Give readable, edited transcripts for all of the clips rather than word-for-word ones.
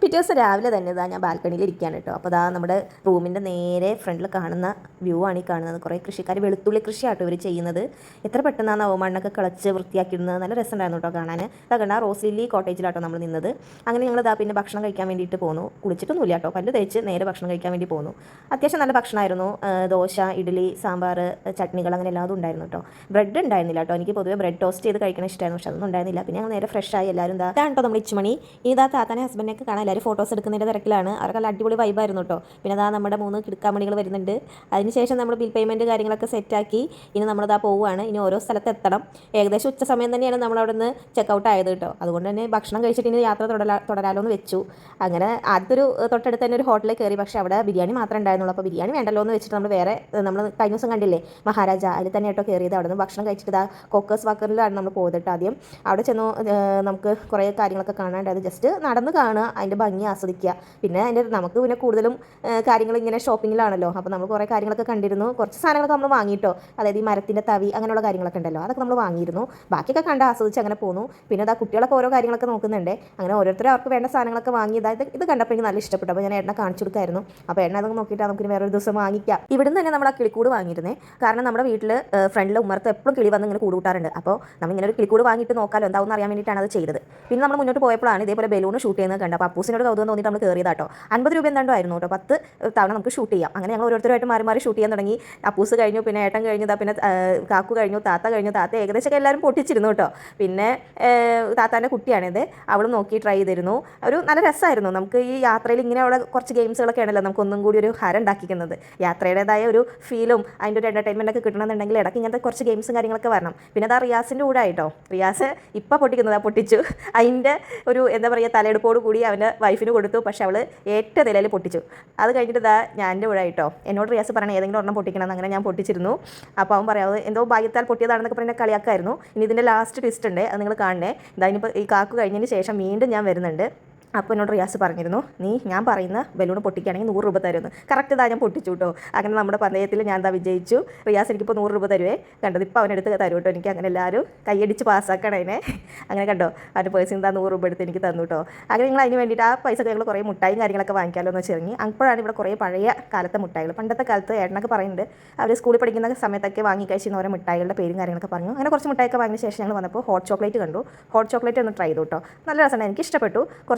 പിറ്റേ ദിവസം രാവിലെ തന്നെ ഞാൻ ബാൽക്കണിയിൽ ഇരിക്കുകയാണ് കേട്ടോ. അപ്പോൾ നമ്മുടെ റൂമിൻ്റെ നേരെ ഫ്രണ്ടിൽ കാണുന്ന വ്യൂ ആണ് ഈ കാണുന്നത്. കുറേ കൃഷിക്കാർ വെളുത്തുള്ളി കൃഷിയാട്ടോ ഇവർ ചെയ്യുന്നത്. എത്ര പെട്ടെന്നാണ് മണ്ണൊക്കെ കളച്ച് വൃത്തിയാക്കിയിടുന്നത്. നല്ല രസമുണ്ടായിരുന്നു കേട്ടോ കാണാൻ. കണ്ട റോസ് ലില്ലി കോട്ടേജിലാട്ടോ നമ്മൾ നിന്നത്. അങ്ങനെ ഞങ്ങൾ പിന്നെ ഭക്ഷണം കഴിക്കാൻ വേണ്ടിയിട്ട് പോന്നു. കുളിച്ചിട്ടൊന്നുമില്ല കേട്ടോ, പല്ല് തേച്ച് നേരെ ഭക്ഷണം കഴിക്കാൻ വേണ്ടി പോന്നു. അത്യാവശ്യം നല്ല ഭക്ഷണമായിരുന്നു. ദോശ, ഇഡ്ഡലി, സാമ്പാർ, ചട്നികൾ അങ്ങനെ എല്ലാതും ഉണ്ടായിരുന്നു കേട്ടോ. ബ്രെഡ് ഉണ്ടായിരുന്നില്ല കേട്ടോ. എനിക്ക് പൊതുവേ ബ്രെഡ് ടോസ്റ്റ് ചെയ്ത് കഴിക്കണ ഇഷ്ടമായിരുന്നു, പക്ഷെ അതൊന്നും ഉണ്ടായിരുന്നില്ല. പിന്നെ ഞങ്ങൾ നേരെ ഫ്രഷായി എല്ലാവരും ഇതാണ് കേട്ടോ നമ്മൾ ഇച്ചുമണി. ഇതാ താത്താനെ ഹസ്ബൻഡിനൊക്കെ കാണാൻ എല്ലാവരും ഫോട്ടോസ് എടുക്കുന്നതിൻ്റെ തിരക്കിലാണ്. അവർക്ക് നല്ല അടിപൊളി വൈബായിരുന്നു കേട്ടോ. പിന്നെ നമ്മുടെ 3 കിടക്കാമണികൾ വരുന്നുണ്ട്. അതിനുശേഷം നമ്മൾ ബിൽ പേയ്മെൻറ്റ് കാര്യങ്ങളൊക്കെ സെറ്റാക്കി ഇനി നമ്മളിതാ പോവുകയാണ്. ഇനി ഓരോ സ്ഥലത്ത് എത്തണം. ഏകദേശം ഉച്ച സമയം തന്നെയാണ് നമ്മളവിടെ നിന്ന് ചെക്കൗട്ട് ആയത് കേട്ടോ. അതുകൊണ്ട് തന്നെ ഭക്ഷണം കഴിച്ചിട്ട് ഇനി യാത്ര തുടരാലോ എന്ന് വെച്ചു. അങ്ങനെ ആദ്യത്തൊരു തൊട്ടടുത്ത് തന്നെ ഒരു ഹോട്ടലിൽ കയറി. പക്ഷേ അവിടെ ബിരിയാണി മാത്രമേ ഉണ്ടായിരുന്നുള്ളൂ. അപ്പോൾ ബിരിയാണി വേണ്ടല്ലോ എന്ന് വെച്ചിട്ട് നമ്മൾ കഴിഞ്ഞ ദിവസം കണ്ടില്ലേ മഹാരാജ, അതിൽ തന്നെ കേട്ടോ കയറിയത്. അവിടെ നിന്ന് ഭക്ഷണം കഴിച്ചിട്ട് കോക്കേഴ്സ് വാക്കറിലാണ് നമ്മൾ പോയത് കേട്ടോ. ആദ്യം അവിടെ ചെന്നു നമുക്ക് കുറേ കാര്യങ്ങളൊക്കെ കാണാണ്ടായത്. ജസ്റ്റ് നടന്ന് കാണുക, അതിൻ്റെ ഭംഗി ആസ്വദിക്കുക. പിന്നെ നമുക്ക് പിന്നെ കൂടുതലും കാര്യങ്ങൾ ഇങ്ങനെ ഷോപ്പിങ്ങിലാണല്ലോ. അപ്പോൾ നമ്മൾ കുറേ കാര്യങ്ങളൊക്കെ കണ്ടിരുന്നു. കുറച്ച് സാധനങ്ങളൊക്കെ നമ്മൾ വാങ്ങിയിട്ടോ. അതായത് ഈ മരത്തിൻ്റെ തവി അങ്ങനെയുള്ള കാര്യങ്ങളൊക്കെ ഉണ്ടല്ലോ, അതൊക്കെ നമ്മൾ വാങ്ങിയിരുന്നു. ബാക്കിയൊക്കെ കണ്ട് ആസ്വദിച്ച് അങ്ങനെ പോന്നു. പിന്നെ കുട്ടികളൊക്കെ ഓരോ കാര്യങ്ങളൊക്കെ നോക്കുന്നുണ്ട്. അങ്ങനെ ഓരോരുത്തരും അവർക്ക് വേണ്ട സാധനങ്ങളൊക്കെ വാങ്ങി. ഇത് കണ്ടപ്പോൾ എനിക്ക് നല്ല ഇഷ്ടപ്പെട്ടു. അപ്പോൾ ഞാൻ ഏട്ടനെ കാണിച്ചു കൊടുക്കായിരുന്നു. അപ്പോൾ ഏട്ടനെ അതൊക്കെ നോക്കിയിട്ട് നമുക്ക് വേറൊരു ദിവസം വാങ്ങിക്കാം. ഇവിടുന്ന് തന്നെ നമ്മൾ ആ കിളിക്കൂട് വാങ്ങിയിരുന്നേ. കാരണം നമ്മുടെ വീട്ടിൽ ഫ്രണ്ടിൽ ഉമ്മർത്ത് എപ്പോഴും കിളി വന്ന് ഇങ്ങനെ കൂട് കൂട്ടാറുണ്ട്. അപ്പോൾ നമ്മളിങ്ങനെ ഒരു കിളിക്കൂട് വാങ്ങിയിട്ട് നോക്കാമല്ലോ എന്താവും അറിയാൻ വേണ്ടിയിട്ടാണ് അത് ചെയ്തത്. പിന്നെ നമ്മൾ മുന്നോട്ട് പോയപ്പോഴാണ് ഇതേപോലെ ബലൂൺ ഷൂട്ട് ചെയ്യുന്നത് കണ്ടത്. അപ്പോൾ അപ്പൂസിനോട് കൗതുകം തോന്നിയിട്ട് നമ്മൾ കയറിയതാട്ടോ. 50 രൂപ എന്താണ്ടോ ആയിരുന്നു കേട്ടോ. 10 തവണ നമുക്ക് ഷൂട്ട് ചെയ്യാം. അങ്ങനെ ഞങ്ങൾ ഓരോരുത്തരുമായിട്ട് മാറി ഷൂട്ട് ചെയ്യാൻ തുടങ്ങി. അപ്പൂസ് കഴിഞ്ഞു, പിന്നെ ഏട്ടൻ കഴിഞ്ഞു, പിന്നെ കാക്കു കഴിഞ്ഞു, താത്ത കഴിഞ്ഞു. താത്ത ഏകദേശമൊക്കെ എല്ലാവരും പൊട്ടിച്ചിരുന്നു കേട്ടോ. പിന്നെ താത്താൻ്റെ കുട്ടിയാണിത്, അവളും നോക്കി ട്രൈ ചെയ്തിരുന്നു. ഒരു നല്ല രസമായിരുന്നു. നമുക്ക് ഈ യാത്രയിൽ ഇങ്ങനെയുള്ള കുറച്ച് ഗെയിംസുകളൊക്കെ ആണല്ലോ നമുക്കൊന്നും കൂടി ഒരു ഹരം ഉണ്ടാക്കിക്കുന്നത്. യാത്രയുടേതായ ഒരു ഫീലും അതിൻ്റെ ഒരു എൻ്റർടൈൻമെൻ്റ് ഒക്കെ കിട്ടണമെന്നുണ്ടെങ്കിൽ ഇടയ്ക്ക് ഇങ്ങനത്തെ കുറച്ച് ഗെയിംസും കാര്യങ്ങളൊക്കെ വരണം. പിന്നെ റിയാസിൻ്റെ കൂടെ ആയിട്ടോ. റിയാസ് ഇപ്പം പൊട്ടിച്ചു. അതിൻ്റെ ഒരു എന്താ പറയുക തലയെടുപ്പോട് കൂടി അവൻ്റെ വൈഫിന് കൊടുത്തു. പക്ഷെ അവൾ ഏറ്റവും നിലയിൽ പൊട്ടിച്ചു. അത് കഴിഞ്ഞിട്ട് ഞാൻ എൻ്റെ കൂടെ ആയിട്ടോ. എന്നോട് റിയാസ് പറയണേ ഏതെങ്കിലും ഒരെണ്ണം പൊട്ടിക്കണം എന്ന്. അങ്ങനെ ഞാൻ പൊട്ടിച്ചിരുന്നു. അപ്പോൾ അവൻ പറയാതെ എന്തോ ഭാഗ്യത്താൽ പൊട്ടിയതാണെന്നൊക്കെ പറഞ്ഞാൽ കളിയാക്കായിരുന്നു. ഇനി ഇതിൻ്റെ ലാസ്റ്റ് ട്വിസ്റ്റ് ഉണ്ട്, അത് നിങ്ങൾ കാണണേ. ഇനിയിപ്പോൾ ഈ കാക്കു കഴിഞ്ഞതിന് ശേഷം വീണ്ടും ഞാൻ വരുന്നുണ്ട്. അപ്പോൾ എന്നോട് റിയാസ് പറഞ്ഞിരുന്നു, ഞാൻ പറയുന്ന ബലൂൺ പൊട്ടിക്കുകയാണെങ്കിൽ 100 രൂപ തരുമെന്ന്. കറക്റ്റ് ഞാൻ പൊട്ടിച്ചു കേട്ടോ. അങ്ങനെ നമ്മുടെ പന്തയത്തിൽ ഞാൻ വിജയിച്ചു. റിയാസ് എനിക്കിപ്പോൾ 100 രൂപ തരുവേ. കണ്ടത് ഇപ്പോൾ അവനെടുത്ത് തരും കേട്ടോ. എനിക്ക് അങ്ങനെ എല്ലാവരും കൈയടിച്ച് പാസ്സാക്കണം അതിനെ. അങ്ങനെ കണ്ടോ, അവൻ്റെ പേഴ്സിൽ 100 രൂപ എടുത്ത് എനിക്ക് തന്നു കേട്ടോ. അങ്ങനെ നിങ്ങൾ അതിന് വേണ്ടിയിട്ട് ആ പൈസ ഞങ്ങൾ കുറേ മുട്ടായും കാര്യങ്ങളൊക്കെ വാങ്ങിക്കാമല്ലോ എന്ന് വെച്ചിറങ്ങി. അപ്പോഴാണ് ഇവിടെ കുറേ പഴയ കാലത്തെ മുട്ടായികൾ. പണ്ടത്തെ കാലത്ത് ഏട്ടനൊക്കെ പറയുന്നുണ്ട് അവർ സ്കൂളിൽ പഠിക്കുന്ന സമയത്തൊക്കെ വാങ്ങി കഴിച്ചിരുന്ന ഓരോ മിഠായികളുടെ പേരും കാര്യങ്ങളൊക്കെ പറഞ്ഞു. അങ്ങനെ കുറച്ച് മിഠായിയൊക്കെ വാങ്ങിയ ശേഷം ഞങ്ങൾ വന്നപ്പോൾ ഹോട്ട് ചോക്ലേറ്റ് കണ്ടു. ഹോട്ട് ചോക്ലേറ്റ് ഒന്ന് ട്രൈ ചെയ്തു കേട്ടോ. നല്ല രസമാണ്, എനിക്ക് ഇഷ്ടപ്പെട്ടു.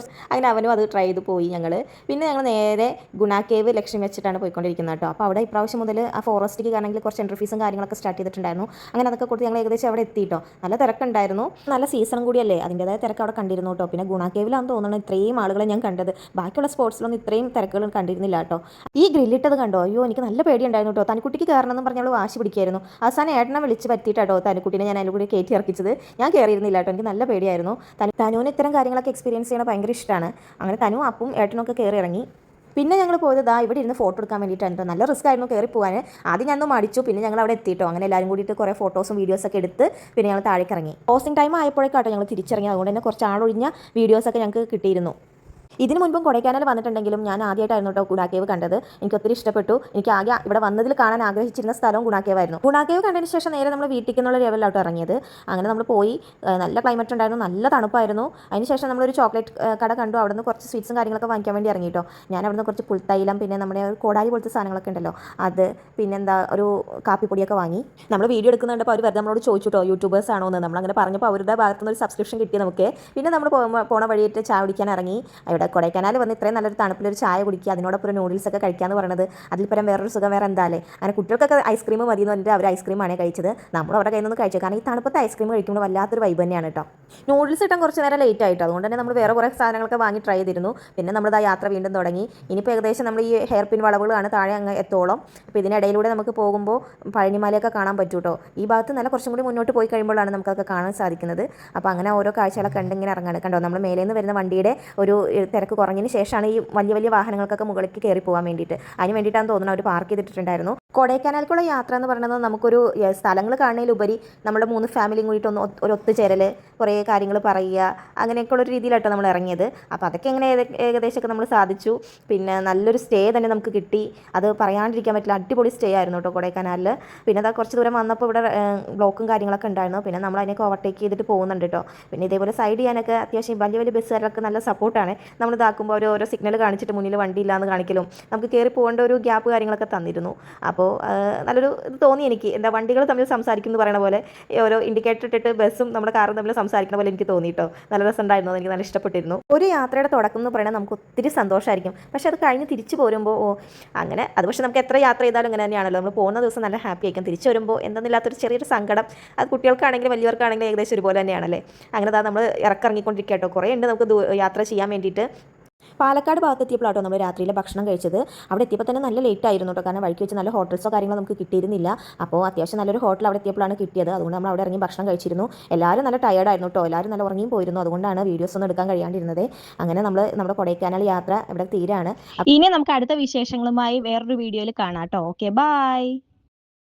അങ്ങനെ അവനും അത് ട്രൈ ചെയ്ത് പോയി ഞങ്ങൾ. പിന്നെ ഞങ്ങൾ നേരെ ഗുണ കേവ് ലക്ഷ്യം വെച്ചിട്ടാണ് പോയിക്കൊണ്ടിരിക്കുന്നത് കേട്ടോ. അപ്പോൾ അവിടെ ഇപ്രാവശ്യം മുതൽ ആ ഫോറസ്റ്റിലേക്ക് ആണെങ്കിൽ കുറച്ച് എൻട്രി ഫീസും കാര്യങ്ങളൊക്കെ സ്റ്റാർട്ട് ചെയ്തിട്ടുണ്ടായിരുന്നു. അങ്ങനെ അതൊക്കെ കൊടുത്ത് ഞങ്ങൾ ഏകദേശം അവിടെ എത്തിയിട്ടോ. നല്ല തിരക്കുണ്ടായിരുന്നു. നല്ല സീസണും കൂടിയല്ലേ, അതിൻ്റെതായ തിരക്ക് അവിടെ കണ്ടിരുന്നു കേട്ടോ. പിന്നെ ഗുണ കേവിലാണെന്ന് തോന്നുന്നത് ഇത്രയും ആളുകളെ ഞാൻ കണ്ടത്. ബാക്കിയുള്ള സ്പോർട്സിലൊന്നും ഇത്രയും തിരക്കുകൾ കണ്ടിരുന്നില്ല കേട്ടോ. ഈ ഗ്രില്ലിട്ടത് കണ്ടോ, അയ്യോ എനിക്ക് നല്ല പേടിയുണ്ടായിരുന്നു കേട്ടോ. തനിക്കുട്ടിക്ക് കയറണമെന്ന് പറഞ്ഞാൽ വാശി പിടിക്കായിരുന്നു. അവസാനം ഏട്ടനെ വിളിച്ച് പറ്റിയിട്ടോ തനിക്കുട്ടീനെ ഞാൻ അതിൽ കൂടി കയറ്റി ഇറക്കിച്ചത്. ഞാൻ കയറിയിരുന്നില്ല കേട്ടോ, എനിക്ക് നല്ല പേടിയായിരുന്നു. തനുവിന് ഇത്തരം കാര്യങ്ങളൊക്കെ എക്സ്പീരിയൻസ് ചെയ്യണത് ഭയങ്കര ഇഷ്ടമാണ്. അങ്ങനെ തനു അപ്പും ഏട്ടനൊക്കെ കയറി ഇറങ്ങി. പിന്നെ ഞങ്ങൾ പോയത് ഇവിടെ ഇരുന്ന് ഫോട്ടോ എടുക്കാൻ വേണ്ടിയിട്ടാണ്. നല്ല റിസ്ക് ആയിരുന്നു കയറി പോകാൻ. ആദ്യം ഞാനൊന്ന് മടിച്ചു, പിന്നെ ഞങ്ങൾ അവിടെ എത്തിയിട്ടോ. അങ്ങനെ എല്ലാവരും കൂടിയിട്ട് കുറേ ഫോട്ടോസും വീഡിയോസൊക്കെ എടുത്ത് പിന്നെ ഞങ്ങൾ താഴേക്ക് ഇറങ്ങി. പോസ്റ്റിംഗ് ടൈം ആയപ്പോഴേക്കാട്ടോ ഞങ്ങൾ തിരിച്ചിറങ്ങി. അതുകൊണ്ട് തന്നെ കുറച്ച് ആളൊഴിഞ്ഞ വീഡിയോസൊക്കെ ഞങ്ങൾക്ക് കിട്ടിയിരുന്നു. ഇതിന് മുൻപും കൊടൈക്കനാൽ വന്നിട്ടുണ്ടെങ്കിലും ഞാൻ ആദ്യമായിട്ടായിരുന്നു കേട്ടോ ഗുണാക്കേവ് കണ്ടത്. എനിക്ക് ഒത്തിരി ഇഷ്ടപ്പെട്ടു. എനിക്ക് ആകെ ഇവിടെ വന്നതിൽ കാണാൻ ആഗ്രഹിച്ചിരുന്ന സ്ഥലവും ഗുണാക്കേവായിരുന്നു. ഗുണാക്കേവ് കണ്ടതിന് ശേഷം നേരെ നമ്മൾ വീട്ടിലേക്കുള്ള ലെവലിലോട്ട് ഇറങ്ങിയത്. അങ്ങനെ നമ്മൾ പോയി. നല്ല ക്ലൈമറ്റ് ഉണ്ടായിരുന്നു, നല്ല തണുപ്പായിരുന്നു. അതിനുശേഷം നമ്മളൊരു ചോക്ലേറ്റ് കട കണ്ടു. അവിടെ നിന്ന് കുറച്ച് സ്വീറ്റ്സും കാര്യങ്ങളൊക്കെ വാങ്ങിക്കാൻ വേണ്ടി ഇറങ്ങിയിട്ടോ. ഞാൻ അവിടെ നിന്ന് കുറച്ച് പുൽത്തൈലം, പിന്നെ നമ്മുടെ ഒരു കോടാലി പോലത്തെ സാധനങ്ങളൊക്കെ ഉണ്ടല്ലോ അത്, പിന്നെന്താ ഒരു കാപ്പിപ്പൊടിയൊക്കെ വാങ്ങി. നമ്മൾ വീഡിയോ എടുക്കുന്നുണ്ടപ്പോൾ അവർ വെറുതെ നമ്മളോട് ചോദിച്ചു കേട്ടോ യൂട്യൂബേഴ്സ് ആണോ എന്ന്. നമ്മളങ്ങനെ പറഞ്ഞപ്പോൾ അവരുടെ ഭാഗത്തുനിന്ന് ഒരു സബ്സ്ക്രിപ്ഷൻ കിട്ടി നമുക്ക്. പിന്നെ നമ്മൾ പോണ വഴിയിട്ട് ചായ കുടിക്കാൻ ഇറങ്ങി. ഇവിടെ കൊടൈക്കനാൽ വന്ന് ഇത്രയും നല്ലൊരു തണുപ്പിലൊരു ചായ കുടിക്കുക, അതിനോടൊപ്പം ഒരു നൂഡിൽസൊക്കെ കഴിക്കാമെന്ന് പറയുന്നത് അതിൽ പരം വേറൊരു സുഖം വേറെ എന്താല്ലേ. അങ്ങനെ കുട്ടികൾക്കൊക്കെ ഐസ്ക്രീം മതി എന്ന് പറഞ്ഞിട്ട് അവർ ഐസ്ക്രീമാണ് കഴിച്ചത്. നമ്മൾ അവരുടെ കയ്യിൽ നിന്ന് കഴിച്ചത്. കാരണം ഈ തണുപ്പത്തെ ഐസ്ക്രീം കഴിക്കുമ്പോൾ വല്ലാത്തൊരു വൈബ് തന്നെയാണ് കേട്ടോ. നൂഡിൽസ് കിട്ടാൻ കുറച്ച് നേരം ലേറ്റ് ആയിട്ടോ. അതുകൊണ്ട് തന്നെ നമ്മൾ വേറെ കുറേ സാധനങ്ങളൊക്കെ വാങ്ങി ട്രൈ ചെയ്തിരുന്നു. പിന്നെ നമ്മുടെ യാത്ര വീണ്ടും തുടങ്ങി. ഇനിയിപ്പോൾ ഏകദേശം നമ്മൾ ഈ ഹെയർ പിൻ വളവുകളാണ് താഴെ അങ്ങ് എത്തോളം. അപ്പോൾ ഇതിനിടയിലൂടെ നമുക്ക് പോകുമ്പോൾ പഴനിമലയൊക്കെ കാണാൻ പറ്റും കേട്ടോ. ഈ ഭാഗത്ത് നല്ല കുറച്ചും കൂടി മുന്നോട്ട് പോയി കഴിയുമ്പോഴാണ് നമുക്കതൊക്കെ കാണാൻ സാധിക്കുന്നത്. അപ്പോൾ അങ്ങനെ ഓരോ കാഴ്ചകളൊക്കെ കണ്ടിങ്ങനെ ഇറങ്ങാണ്. കണ്ടോ, നമ്മൾ മേലെ നിന്ന് വരുന്ന വണ്ടിയുടെ ഒരു തിരക്ക് കുറഞ്ഞതിന് ശേഷമാണ് ഈ വലിയ വലിയ വാഹനങ്ങൾക്കൊക്കെ മുകളിലേക്ക് കയറി പോകാൻ വേണ്ടിയിട്ട്. അതിന് വേണ്ടിയിട്ടാണ് തോന്നുന്നത് അവർ പാർക്ക് ചെയ്തിട്ടുണ്ടായിരുന്നു. കൊടൈക്കനാൽക്കുള്ള യാത്ര എന്ന് പറയുന്നത് നമുക്കൊരു സ്ഥലങ്ങൾ കാണുന്നതിലുപരി നമ്മുടെ 3 ഫാമിലിയും കൂടിയിട്ട് ഒരു ഒത്തുചേരൽ, കുറേ കാര്യങ്ങൾ പറയുക, അങ്ങനെയൊക്കെയുള്ളൊരു രീതിയിലാട്ടോ നമ്മൾ ഇറങ്ങിയത്. അപ്പോൾ അതൊക്കെ എങ്ങനെ ഏകദേശമൊക്കെ നമ്മൾ സാധിച്ചു. പിന്നെ നല്ലൊരു സ്റ്റേ തന്നെ നമുക്ക് കിട്ടി. അത് പറയാണ്ടിരിക്കാൻ പറ്റില്ല, അടിപൊളി സ്റ്റേ ആയിരുന്നു കേട്ടോ കൊടൈക്കനാലിൽ. പിന്നെ അതാ കുറച്ച് ദൂരം വന്നപ്പോൾ ഇവിടെ ബ്ലോക്കും കാര്യങ്ങളൊക്കെ ഉണ്ടായിരുന്നു. പിന്നെ നമ്മൾ അതിനൊക്കെ ഓവർടേക്ക് ചെയ്തിട്ട് പോകുന്നുണ്ട് കേട്ടോ. പിന്നെ ഇതേപോലെ സൈഡ് ചെയ്യാനൊക്കെ അത്യാവശ്യം വലിയ വലിയ ബസ്സുകാരൊക്കെ നല്ല സപ്പോർട്ടാണ്. നമ്മൾ ഇതാക്കുമ്പോൾ അവർ ഓരോ സിഗ്നൽ കാണിച്ചിട്ട് മുന്നിൽ വണ്ടി ഇല്ലാന്ന് കാണിക്കലും നമുക്ക് കയറി പോകേണ്ട ഒരു ഗ്യാപ്പ് കാര്യങ്ങളൊക്കെ തന്നിരുന്നു. അപ്പോൾ നല്ലൊരു ഇത് തോന്നി എനിക്ക്. എന്താ വണ്ടികൾ തമ്മിൽ സംസാരിക്കും എന്ന് പറയുന്ന പോലെ ഓരോ ഇൻഡിക്കേറ്റർ ഇട്ടിട്ട് ബസ്സും നമ്മുടെ കാറും തമ്മിൽ സംസാരിക്കുന്ന പോലെ എനിക്ക് തോന്നി കേട്ടോ. നല്ല രസമുണ്ടായിരുന്നു, എനിക്ക് നല്ല ഇഷ്ടപ്പെട്ടിരുന്നു. ഒരു യാത്രയുടെ തുടക്കം എന്ന് പറയുന്നത് നമുക്ക് ഒത്തിരി സന്തോഷമായിരിക്കും. പക്ഷേ അത് കഴിഞ്ഞ് തിരിച്ച് പോരുമ്പോൾ അങ്ങനെ അത് പക്ഷേ നമുക്ക് എത്ര യാത്ര ചെയ്താലും ഇങ്ങനെ തന്നെയാണല്ലോ. നമ്മൾ പോകുന്ന ദിവസം നല്ല ഹാപ്പി ആയിരിക്കും, തിരിച്ച് വരുമ്പോൾ എന്തെന്നില്ലാത്തൊരു ചെറിയൊരു സങ്കടം. അത് കുട്ടികൾക്കാണെങ്കിലും വലിയവർക്കാണെങ്കിലും ഏകദേശം ഒരുപോലെ തന്നെയാണല്ലേ. അങ്ങനെ നമ്മൾ ഇറങ്ങിക്കൊണ്ടിരിക്കുക കേട്ടോ. കുറേ ഉണ്ട് നമുക്ക് യാത്ര ചെയ്യാൻ വേണ്ടിയിട്ട്. പാലക്കാട് ഭാഗത്തെത്തിയപ്പോഴാട്ടോ നമ്മൾ രാത്രിയിലെ ഭക്ഷണം കഴിച്ചത്. അവിടെ എത്തിയപ്പോൾ തന്നെ നല്ല ലേറ്റ് ആയിരുന്നു കേട്ടോ. കാരണം വഴിക്ക് വെച്ച് നല്ല ഹോട്ടൽസോ കാര്യങ്ങളോ നമുക്ക് കിട്ടിയിരുന്നില്ല. അപ്പോൾ അത്യാവശ്യം നല്ലൊരു ഹോട്ടൽ അവിടെ എത്തിയപ്പോഴാണ് കിട്ടിയത്. അതുകൊണ്ട് നമ്മൾ അവിടെ ഇറങ്ങി ഭക്ഷണം കഴിച്ചിരുന്നു. എല്ലാവരും നല്ല ടയേർഡായിരുന്നു കേട്ടോ. എല്ലാവരും നല്ല ഉറങ്ങിയും പോയിരുന്നു. അതുകൊണ്ടാണ് വീഡിയോസ് ഒന്നും എടുക്കാൻ കഴിയാണ്ടിരുന്നത്. അങ്ങനെ നമ്മുടെ കൊടൈക്കനാൽ യാത്ര ഇവിടെ തീരാണ്. ഇനി നമുക്ക് അടുത്ത വിശേഷങ്ങളുമായി വേറൊരു വീഡിയോയിൽ കാണാം കേട്ടോ. Okay, by.